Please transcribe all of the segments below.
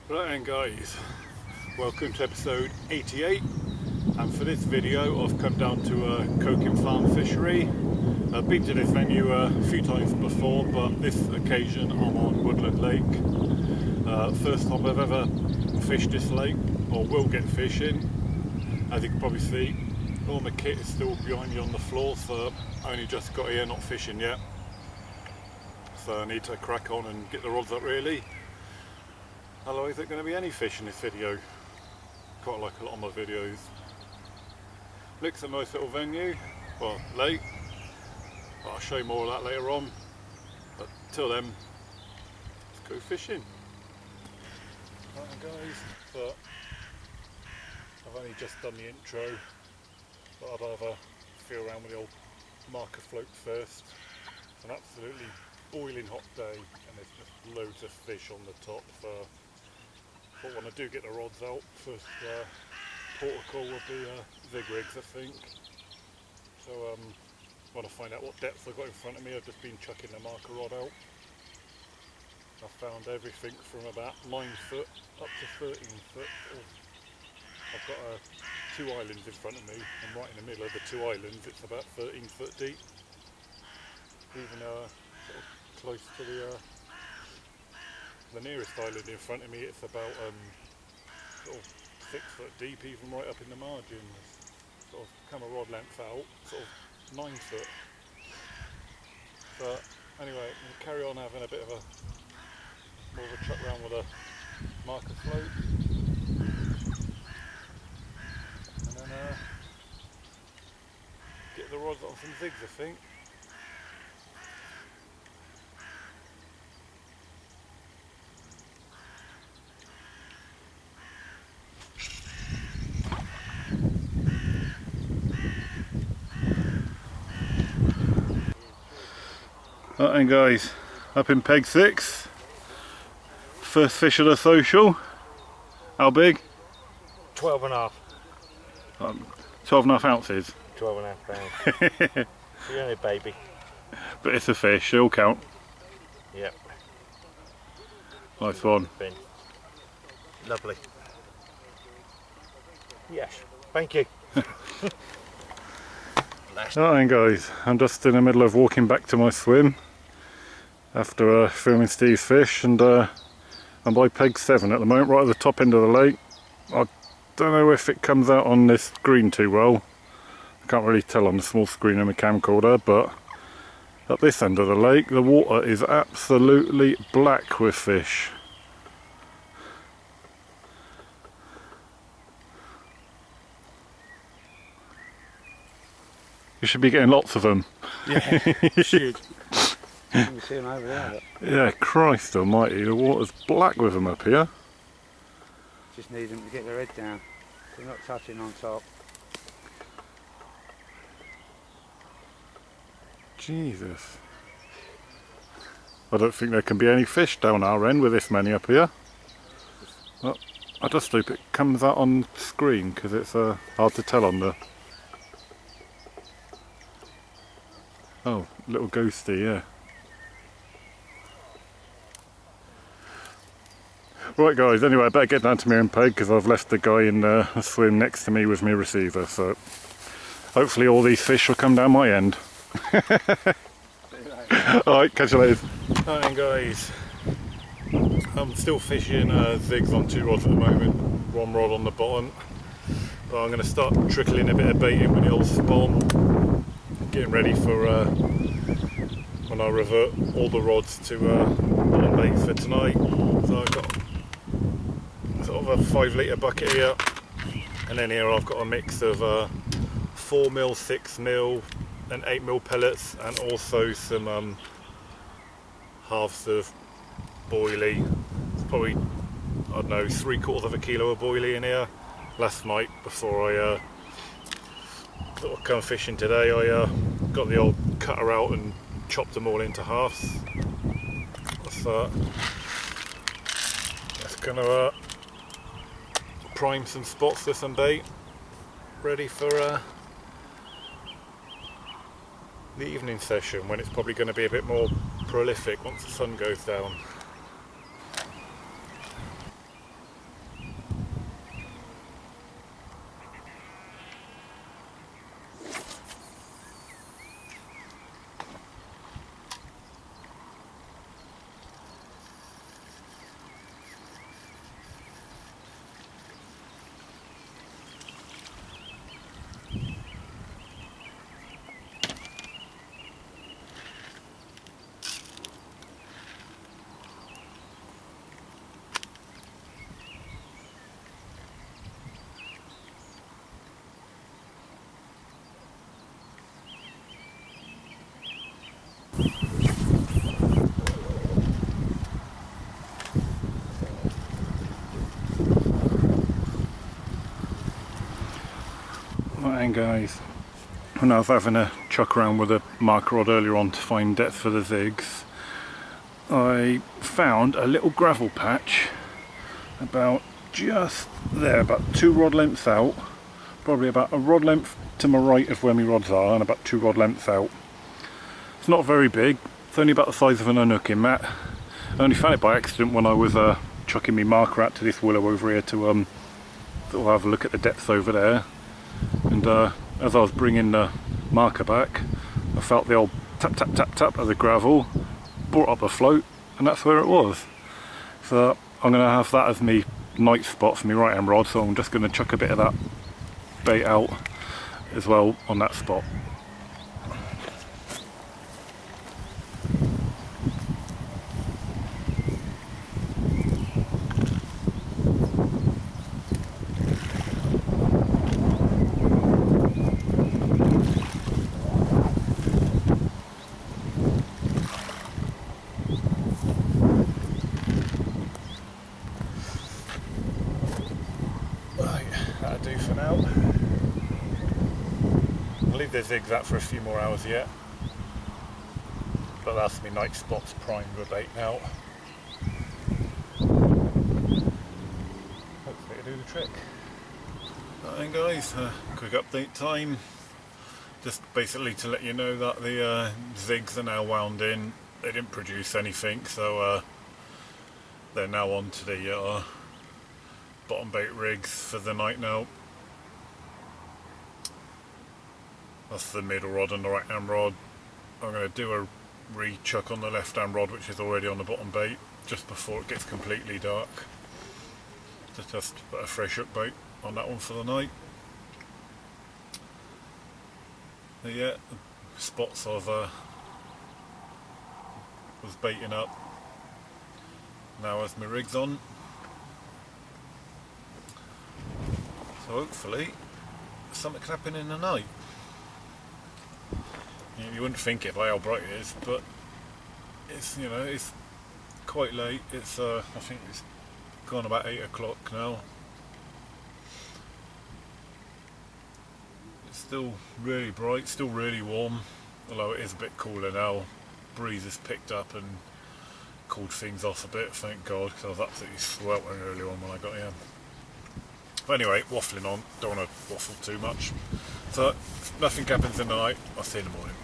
Right then guys, welcome to episode 88, and for this video I've come down to Coking Farm Fishery. I've been to this venue a few times before, but this occasion I'm on Woodland Lake. First time I've ever fished this lake, or will get fishing. As you can probably see, all my kit is still behind me on the floor, so I only just got here, not fishing yet. So I need to crack on and get the rods up really. Otherwise there's going to be any fish in this video. Quite like a lot of my videos. Looks a nice little venue, well, lake. But I'll show you more of that later on. But till then, let's go fishing. Right guys, so I've only just done the intro, but I'd have a feel around with the old marker float first. It's an absolutely boiling hot day and there's just loads of fish on the top. So but when I do get the rods out, first port of call will be zig rigs, I think. So when I find out what depth I've got in front of me, I've just been chucking the marker rod out. I found everything from about 9 foot up to 13 foot. I've got 2 islands in front of me, and right in the middle of the 2 islands it's about 13 foot deep. Even sort of close to the nearest island in front of me, it's about sort of 6 foot deep, even right up in the margins. Sort of come a rod length out, sort of 9 foot. But anyway, we'll carry on having a bit of more of a truck round with a marker float, and then get the rods on some zigs, I think. Right then guys, up in peg 6, first fish of the social. How big? 12 and a half. 12 and a half ounces. 12 and a half pounds. You're only a baby. But it's a fish, it'll count. Yep. Nice one. Been lovely. Yes, thank you. Right then guys, I'm just in the middle of walking back to my swim after filming Steve's fish, and I'm by peg 7 at the moment, right at the top end of the lake. I don't know if it comes out on this screen too well. I can't really tell on the small screen of my camcorder, but at this end of the lake the water is absolutely black with fish. You should be getting lots of them. Yeah, you should. You can see them over there. Yeah, Christ almighty, the water's black with them up here. Just need them to get their head down. They're not touching on top. Jesus. I don't think there can be any fish down our end with this many up here. Well, I just hope it comes out on screen, because it's hard to tell on the... Oh, little ghosty, yeah. Right guys, anyway, I better get down to my own peg because I've left the guy in the swim next to me with my receiver, so hopefully all these fish will come down my end. Alright, catch you later. Alright then guys, I'm still fishing zigs on 2 rods at the moment, 1 rod on the bottom, but I'm going to start trickling a bit of bait in with the old spawn. Getting ready for when I revert all the rods to bottom bait for tonight. So I've got sort of a 5 litre bucket here, and then here I've got a mix of 4mm, 6mm and 8mm pellets, and also some halves of boilie. It's probably, I don't know, 3/4 kilo of boilie in here. Last night before I sort of come fishing today, I got the old cutter out and chopped them all into halves. So that's gonna prime some spots for some bait, ready for the evening session when it's probably going to be a bit more prolific once the sun goes down. Right, guys, when I was having a chuck around with a marker rod earlier on to find depth for the zigs, I found a little gravel patch about just there, about 2 rod lengths out, probably about a rod length to my right of where my rods are and about 2 rod lengths out. It's not very big, it's only about the size of an unhooking mat. I only found it by accident when I was chucking my marker out to this willow over here to sort of have a look at the depths over there. And as I was bringing the marker back, I felt the old tap tap tap tap of the gravel, brought up a float, and that's where it was. So I'm going to have that as my night spot for my right hand rod, so I'm just going to chuck a bit of that bait out as well on that spot. That'll do for now. I'll leave the zigs out for a few more hours yet, but that's my night spots primed with bait now. Hopefully it'll do the trick. Right then guys, quick update time. Just basically to let you know that the zigs are now wound in. They didn't produce anything, so they're now on to the bottom bait rigs for the night now. That's the middle rod and the right hand rod. I'm going to do a re-chuck on the left hand rod, which is already on the bottom bait, just before it gets completely dark. Just put a fresh hook bait on that one for the night. But yeah, the spots of was baiting up. Now as my rig's on. So hopefully something can happen in the night. You wouldn't think it by how bright it is, but it's, you know, it's quite late. It's I think it's gone about 8 o'clock now. It's still really bright, still really warm, although it is a bit cooler now. Breeze has picked up and cooled things off a bit, thank God, because I was absolutely sweltering earlier on when I got here. But anyway, waffling on, don't want to waffle too much. So if nothing happens in the night, I'll see you in the morning.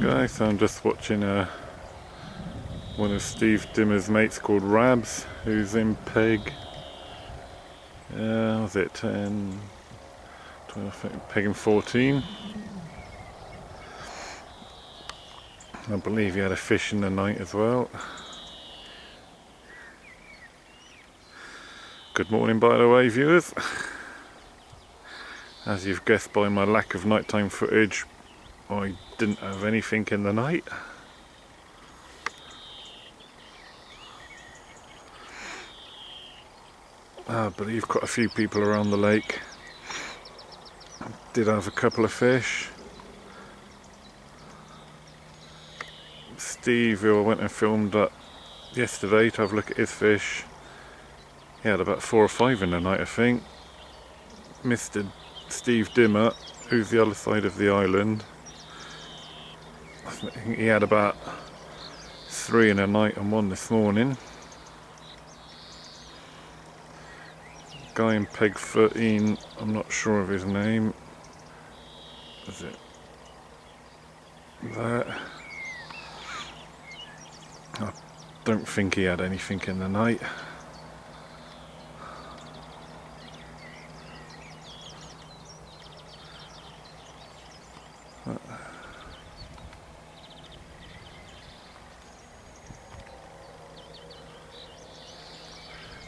Guys, so I'm just watching one of Steve Dimmer's mates called Rabs, who's in peg, was it 10, 12, I think, pegging 14. I believe he had a fish in the night as well. Good morning, by the way, viewers. As you've guessed by my lack of nighttime footage, I didn't have anything in the night. I believe quite a few people around the lake did have a couple of fish. Steve, who I went and filmed up yesterday to have a look at his fish, he had about 4 or 5 in the night, I think. Mr. Steve Dimmer, who's the other side of the island, I think he had about 3 in the night and 1 this morning. guy in peg 13, I'm not sure of his name. Is it there? I don't think he had anything in the night.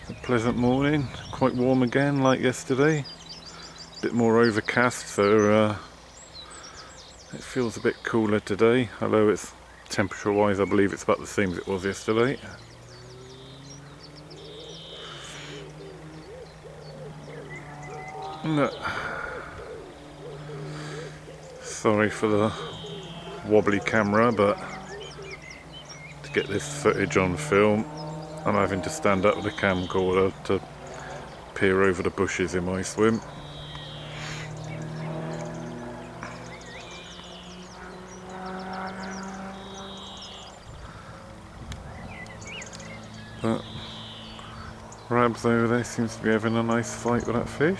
A pleasant morning, quite warm again like yesterday. A bit more overcast, so it feels a bit cooler today, although it's temperature wise I believe it's about the same as it was yesterday. Sorry for the wobbly camera, but to get this footage on film I'm having to stand up with the camcorder to peer over the bushes in my swim. But Rabs over there seems to be having a nice fight with that fish.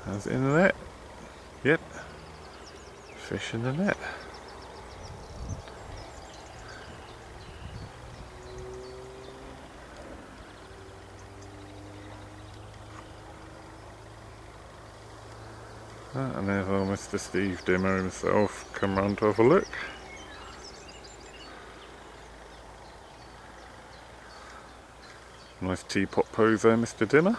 How's it in the net? Yep, fish in the net. And there's old Mr. Steve Dimmer himself come round to have a look. Nice teapot pose there, Mr. Dimmer.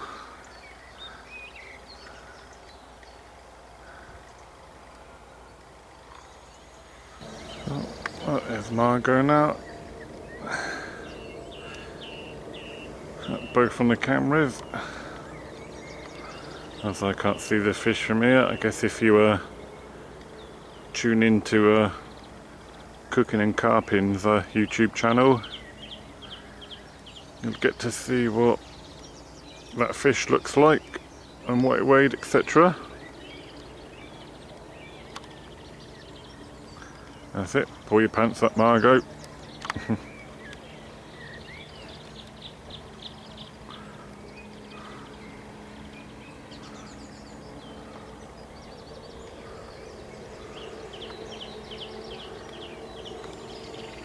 Oh, there's Margot now. Both on the cameras. As I can't see the fish from here, I guess if you tune into Cooking and Carpin's YouTube channel, you'll get to see what that fish looks like and what it weighed, etc. That's it, pull your pants up, Margot.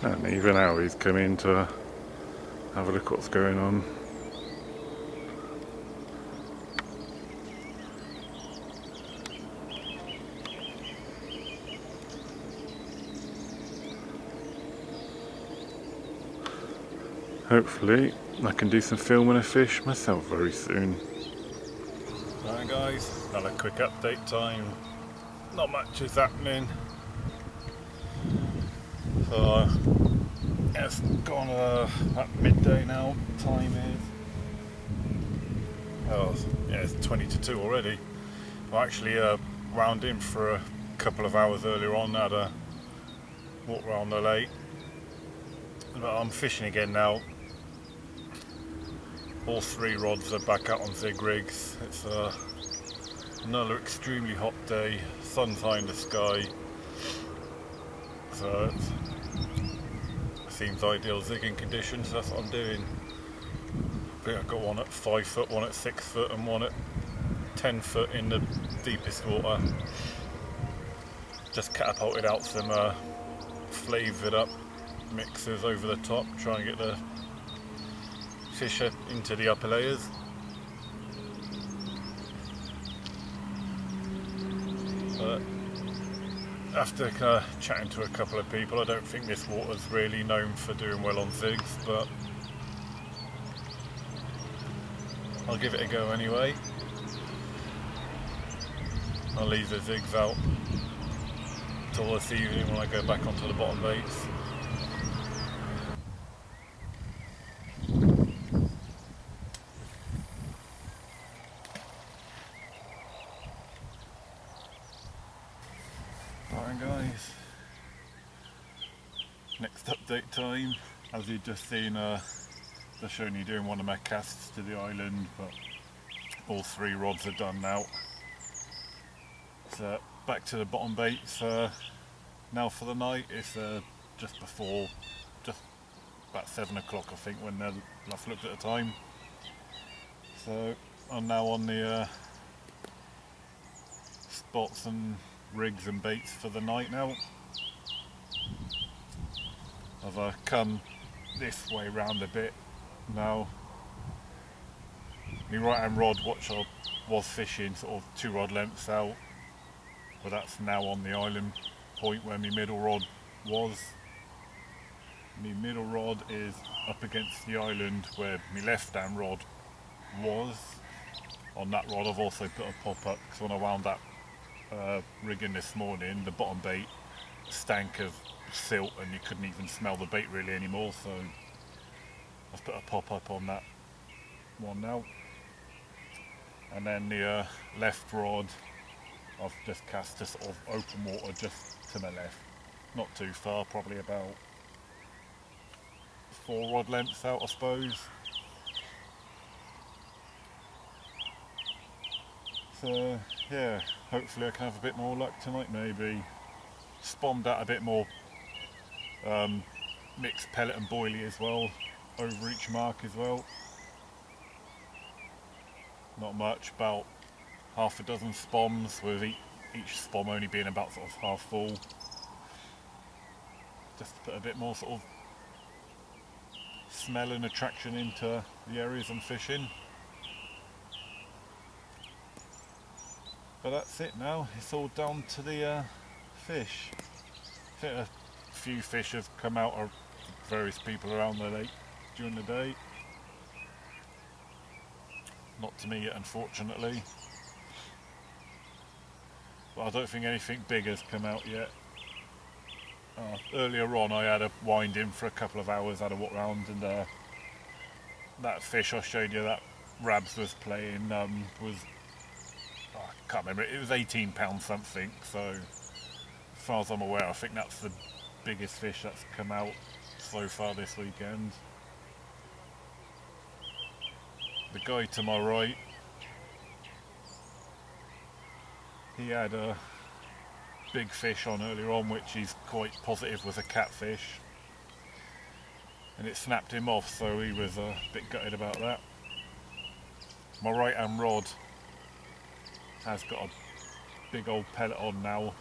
And even Howie's come in to have a look what's going on. Hopefully I can do some filming of fish myself very soon. Right guys, another quick update time. Not much is happening. So it's gone at midday now. Time is, oh yeah, it's 20 to 2 already. I actually wound in for a couple of hours earlier on. Had a walk around the lake, but I'm fishing again now. All 3 rods are back out on zig rigs. It's another extremely hot day. Sun's high in the sky, so it seems ideal zigging conditions. That's what I'm doing. I think I've got one at 5 foot, one at 6 foot, and one at 10 foot in the deepest water. Just catapulted out some flavoured up mixers over the top, try and get the fish into the upper layers. But after chatting to a couple of people, I don't think this water's really known for doing well on zigs, but I'll give it a go anyway. I'll leave the zigs out till this evening when I go back onto the bottom baits. Alright guys, next update time. As you've just seen, they're showing you doing one of my casts to the island, but all 3 rods are done now. So back to the bottom baits now for the night. It's just about 7 o'clock I think when last looked at the time. So I'm now on the spots and rigs and baits for the night now. I've come this way round a bit now. My right hand rod, which I was fishing sort of 2 rod lengths out, but that's now on the island point where my middle rod was. My middle rod is up against the island where my left hand rod was. On that rod I've also put a pop up because when I wound that rigging this morning, the bottom bait stank of silt and you couldn't even smell the bait really anymore, so I've put a pop up on that one now. And then the left rod I've just cast to sort of open water just to my left, not too far, probably about 4 rod lengths out I suppose. So yeah, hopefully I can have a bit more luck tonight maybe. Spawned out a bit more mixed pellet and boilie as well, over each mark as well. Not much, about half a dozen spoms, with each spom only being about sort of half full. Just to put a bit more sort of smell and attraction into the areas I'm fishing. But that's it now, it's all down to the fish. I think a few fish have come out of various people around the lake during the day. Not to me yet, unfortunately. But I don't think anything big has come out yet. Earlier on I had a wind in for a couple of hours, had a walk around, and that fish I showed you that Rabs was playing was, I can't remember, it was £18 something, so as far as I'm aware I think that's the biggest fish that's come out so far this weekend. The guy to my right, he had a big fish on earlier on which he's quite positive was a catfish, and it snapped him off, so he was a bit gutted about that. My right hand rod has got a big old pellet on now,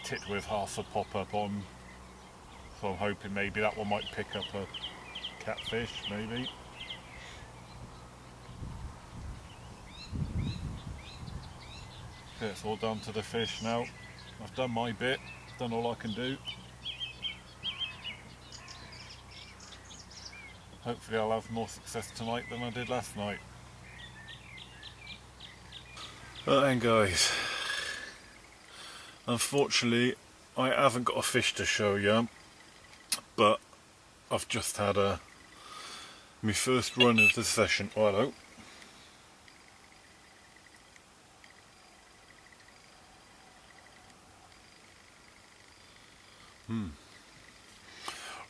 tipped with half a pop up on, so I'm hoping maybe that one might pick up a catfish maybe. It's all down to the fish now. I've done my bit, done all I can do. Hopefully I'll have more success tonight than I did last night. Right then guys, unfortunately I haven't got a fish to show you, but I've just had my first run of the session. Oh, hello.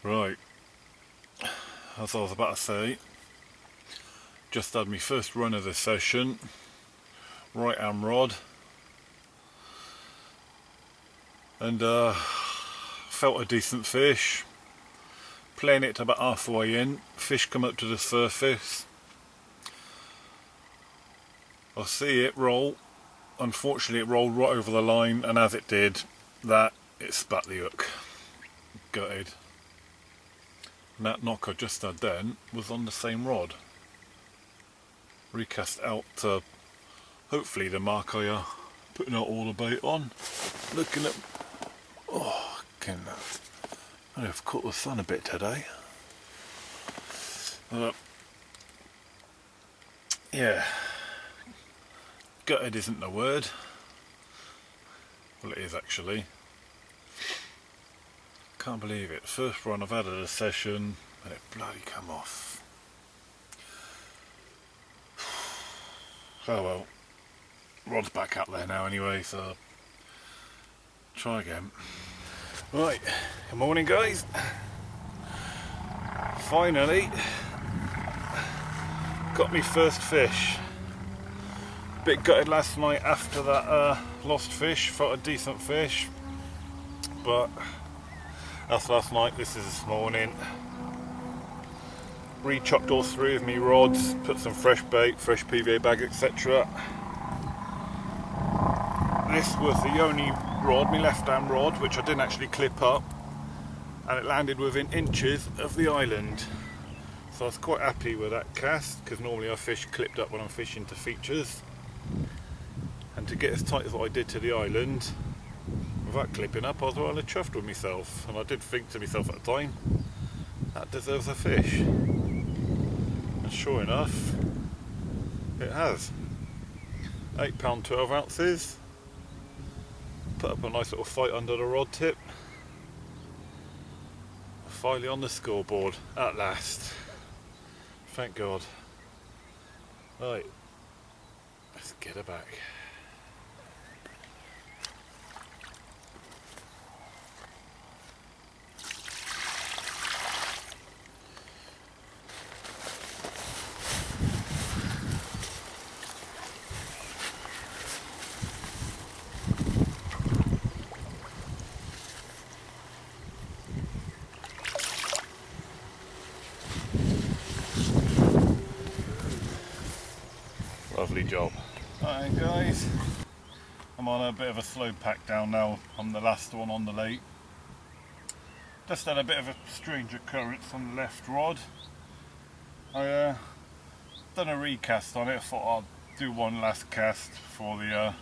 Right, as I was about to say, just had my first run of the session, right hand rod, and felt a decent fish. Playing it to about halfway in, fish come up to the surface. I see it roll. Unfortunately it rolled right over the line, and as it did that, it spat the hook. Gutted. And that knock I just had then was on the same rod. Recast out to hopefully the mark I putting out all the bait on. Looking at, oh, I've caught the sun a bit today. Yeah, gutted isn't the word. Well, it is actually. Can't believe it. First run I've had of the session and it bloody come off. Oh well, rod's back up there now anyway, so try again. Right, good morning guys. Finally got me first fish. Bit gutted last night after that lost fish, felt a decent fish, but that's last night, this is this morning. Re-chopped all 3 of me rods, put some fresh bait, fresh PVA bag, etc. This was the only rod, my left hand rod, which I didn't actually clip up, and it landed within inches of the island. So I was quite happy with that cast, because normally I fish clipped up when I'm fishing to features. And to get as tight as what I did to the island, without clipping up, I was rather chuffed with myself. And I did think to myself at the time, that deserves a fish. And sure enough, it has. £8 12 ounces. Put up a nice little fight under the rod tip. Finally on the scoreboard, at last. Thank God. Right, let's get her back. Lovely job. Alright guys, I'm on a bit of a slow pack down now. I'm the last one on the lake. Just had a bit of a strange occurrence on the left rod. I done a recast on it. I thought I'd do one last cast for the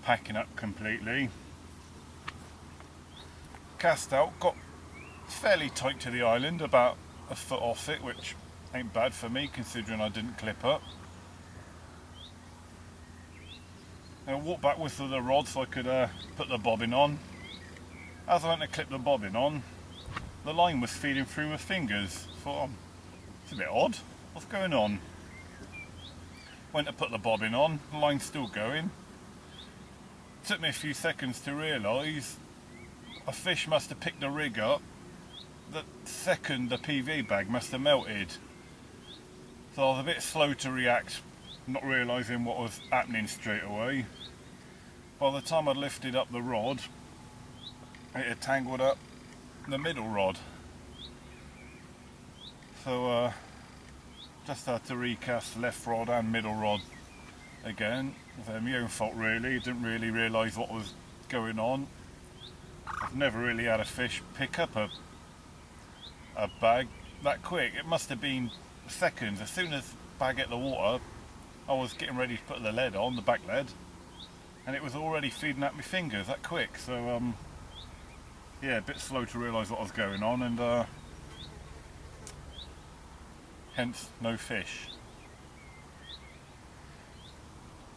packing up completely. Cast out, got fairly tight to the island, about a foot off it, which ain't bad for me considering I didn't clip up. I walked back with the rod so I could put the bobbin on. As I went to clip the bobbin on, the line was feeding through my fingers. Thought, it's a bit odd, what's going on? Went to put the bobbin on, the line's still going. It took me a few seconds to realise a fish must have picked the rig up. The second the PV bag must have melted. So I was a bit slow to react, not realising what was happening straight away. By the time I'd lifted up the rod, it had tangled up the middle rod. So just had to recast left rod and middle rod again. My own fault really, didn't really realise what was going on. I've never really had a fish pick up a bag that quick. It must have been seconds. As soon as the bag hit the water, I was getting ready to put the lead on, the back lead, and it was already feeding at my fingers that quick. So yeah, a bit slow to realise what was going on, and hence no fish.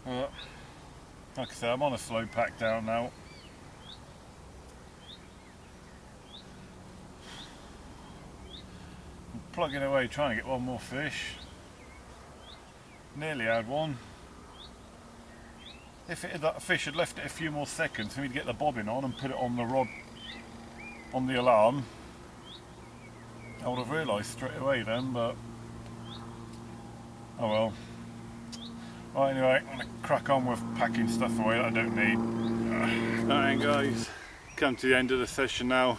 Like I said, I'm on a slow pack down now. I'm plugging away trying to get one more fish. Nearly had one. If that fish had left it a few more seconds for me to get the bobbin on and put it on the rod, on the alarm, I would have realised straight away then, but oh well. Right, anyway, I'm going to crack on with packing stuff away that I don't need. Alright guys, come to the end of the session now.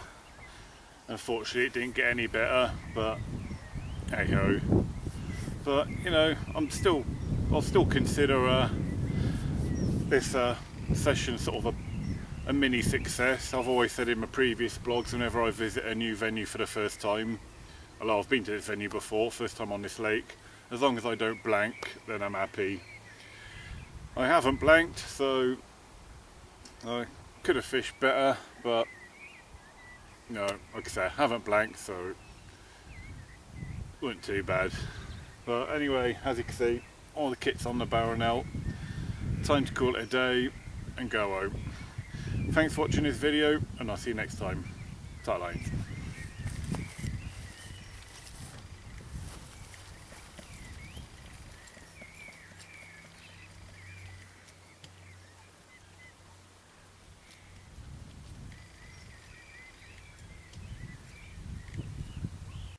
Unfortunately it didn't get any better, but hey ho. But you know, I'll still consider this session sort of a mini success. I've always said in my previous blogs, whenever I visit a new venue for the first time, although I've been to this venue before, first time on this lake, as long as I don't blank, then I'm happy. I haven't blanked, so I could have fished better, but no, like I say, I haven't blanked, so it wasn't too bad. But anyway, as you can see, all the kit's on the barrel now. Time to call it a day and go home. Thanks for watching this video, and I'll see you next time. Ta-lines.